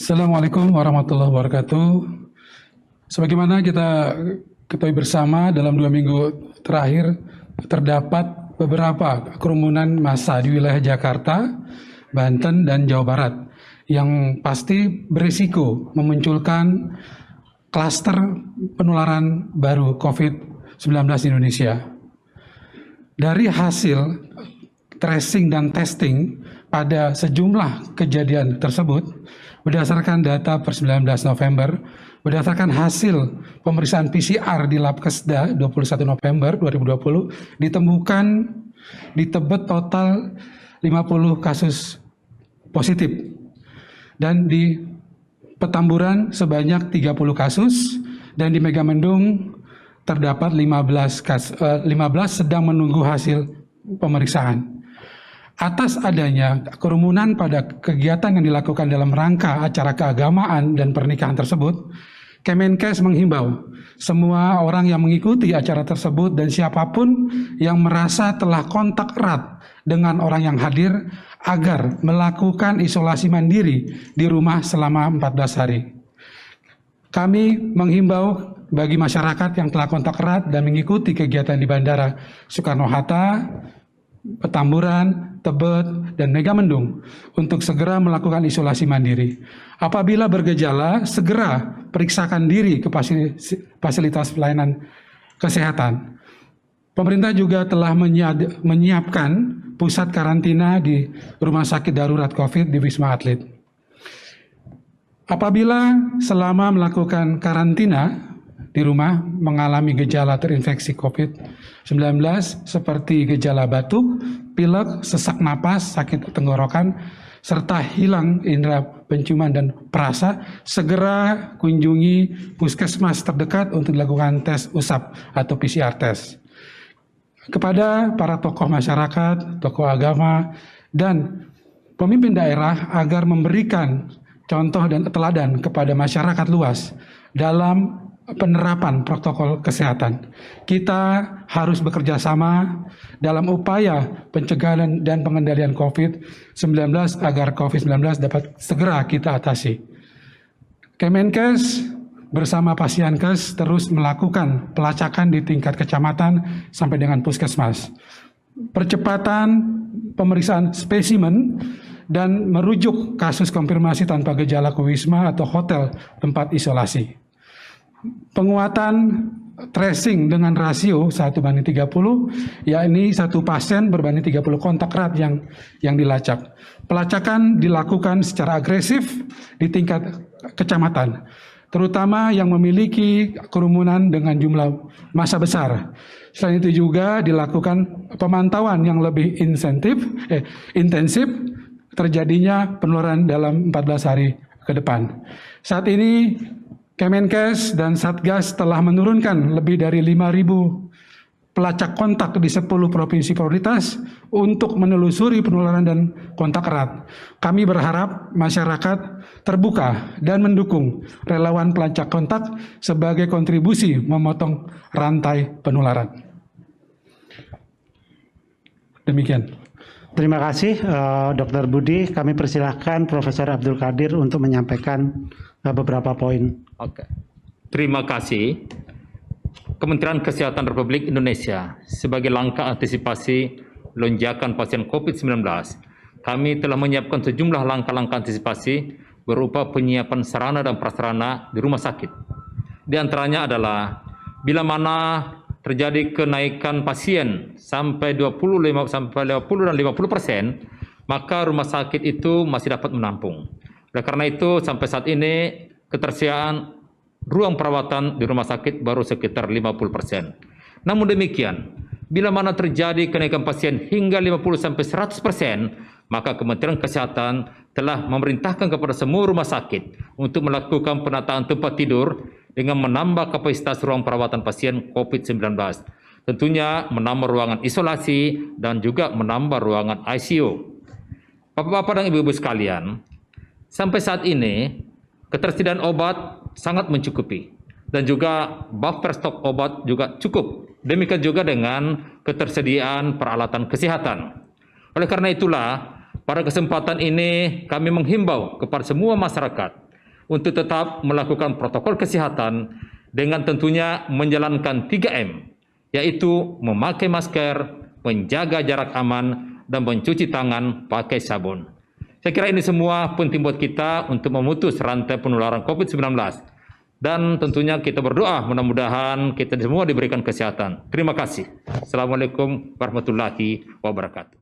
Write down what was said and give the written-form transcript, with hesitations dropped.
Assalamualaikum warahmatullahi wabarakatuh. Sebagaimana kita ketahui bersama, dalam 2 minggu terakhir terdapat beberapa kerumunan massa di wilayah Jakarta, Banten, dan Jawa Barat yang pasti berisiko memunculkan klaster penularan baru COVID-19 di Indonesia. Dari hasil tracing dan testing pada sejumlah kejadian tersebut, berdasarkan data per 19 November, berdasarkan hasil pemeriksaan PCR di Labkesda 21 November 2020, ditemukan di Tebet total 50 kasus positif, dan di Petamburan sebanyak 30 kasus, dan di Megamendung terdapat 15 sedang menunggu hasil pemeriksaan. Atas adanya kerumunan pada kegiatan yang dilakukan dalam rangka acara keagamaan dan pernikahan tersebut, Kemenkes menghimbau semua orang yang mengikuti acara tersebut dan siapapun yang merasa telah kontak erat dengan orang yang hadir agar melakukan isolasi mandiri di rumah selama 14 hari. Kami menghimbau bagi masyarakat yang telah kontak erat dan mengikuti kegiatan di Bandara Soekarno-Hatta, Petamburan, Tebet, dan Megamendung untuk segera melakukan isolasi mandiri. Apabila bergejala, segera periksakan diri ke fasilitas pelayanan kesehatan. Pemerintah juga telah menyiapkan pusat karantina di Rumah Sakit Darurat COVID di Wisma Atlet. Apabila selama melakukan karantina di rumah mengalami gejala terinfeksi COVID-19 seperti gejala batuk, pilek, sesak napas, sakit tenggorokan, serta hilang indera penciuman dan perasa, segera kunjungi puskesmas terdekat untuk dilakukan tes usap atau PCR test. Kepada para tokoh masyarakat, tokoh agama, dan pemimpin daerah agar memberikan contoh dan teladan kepada masyarakat luas dalam penerapan protokol kesehatan. Kita harus bekerja sama dalam upaya pencegahan dan pengendalian COVID-19 agar COVID-19 dapat segera kita atasi. Kemenkes bersama Pasienkes terus melakukan pelacakan di tingkat kecamatan sampai dengan puskesmas. Percepatan pemeriksaan spesimen dan merujuk kasus konfirmasi tanpa gejala ke wisma atau hotel tempat isolasi. Penguatan tracing dengan rasio 1:30, yakni 1 pasien berbanding 30 kontak erat yang dilacak. Pelacakan dilakukan secara agresif di tingkat kecamatan, terutama yang memiliki kerumunan dengan jumlah massa besar. Selain itu juga dilakukan pemantauan yang lebih intensif terjadinya penularan dalam 14 hari ke depan. Saat ini Kemenkes dan Satgas telah menurunkan lebih dari 5.000 pelacak kontak di 10 provinsi prioritas untuk menelusuri penularan dan kontak erat. Kami berharap masyarakat terbuka dan mendukung relawan pelacak kontak sebagai kontribusi memotong rantai penularan. Demikian. Terima kasih Dr. Budi. Kami persilahkan Profesor Abdul Qadir untuk menyampaikan beberapa poin. Oke. Terima kasih. Kementerian Kesehatan Republik Indonesia sebagai langkah antisipasi lonjakan pasien COVID-19, kami telah menyiapkan sejumlah langkah-langkah antisipasi berupa penyiapan sarana dan prasarana di rumah sakit. Di antaranya adalah bila mana terjadi kenaikan pasien sampai 50 dan 50%, maka rumah sakit itu masih dapat menampung. Oleh karena itu, sampai saat ini ketersediaan ruang perawatan di rumah sakit baru sekitar 50%. Namun demikian, bila mana terjadi kenaikan pasien hingga 50-100%, maka Kementerian Kesehatan telah memerintahkan kepada semua rumah sakit untuk melakukan penataan tempat tidur dengan menambah kapasitas ruang perawatan pasien COVID-19. Tentunya menambah ruangan isolasi dan juga menambah ruangan ICU. Bapak-bapak dan ibu-ibu sekalian, sampai saat ini ketersediaan obat sangat mencukupi dan juga buffer stok obat juga cukup. Demikian juga dengan ketersediaan peralatan kesehatan. Oleh karena itulah, pada kesempatan ini kami menghimbau kepada semua masyarakat untuk tetap melakukan protokol kesehatan dengan tentunya menjalankan 3M, yaitu memakai masker, menjaga jarak aman, dan mencuci tangan pakai sabun. Saya kira ini semua penting buat kita untuk memutus rantai penularan COVID-19. Dan tentunya kita berdoa mudah-mudahan kita semua diberikan kesehatan. Terima kasih. Assalamualaikum warahmatullahi wabarakatuh.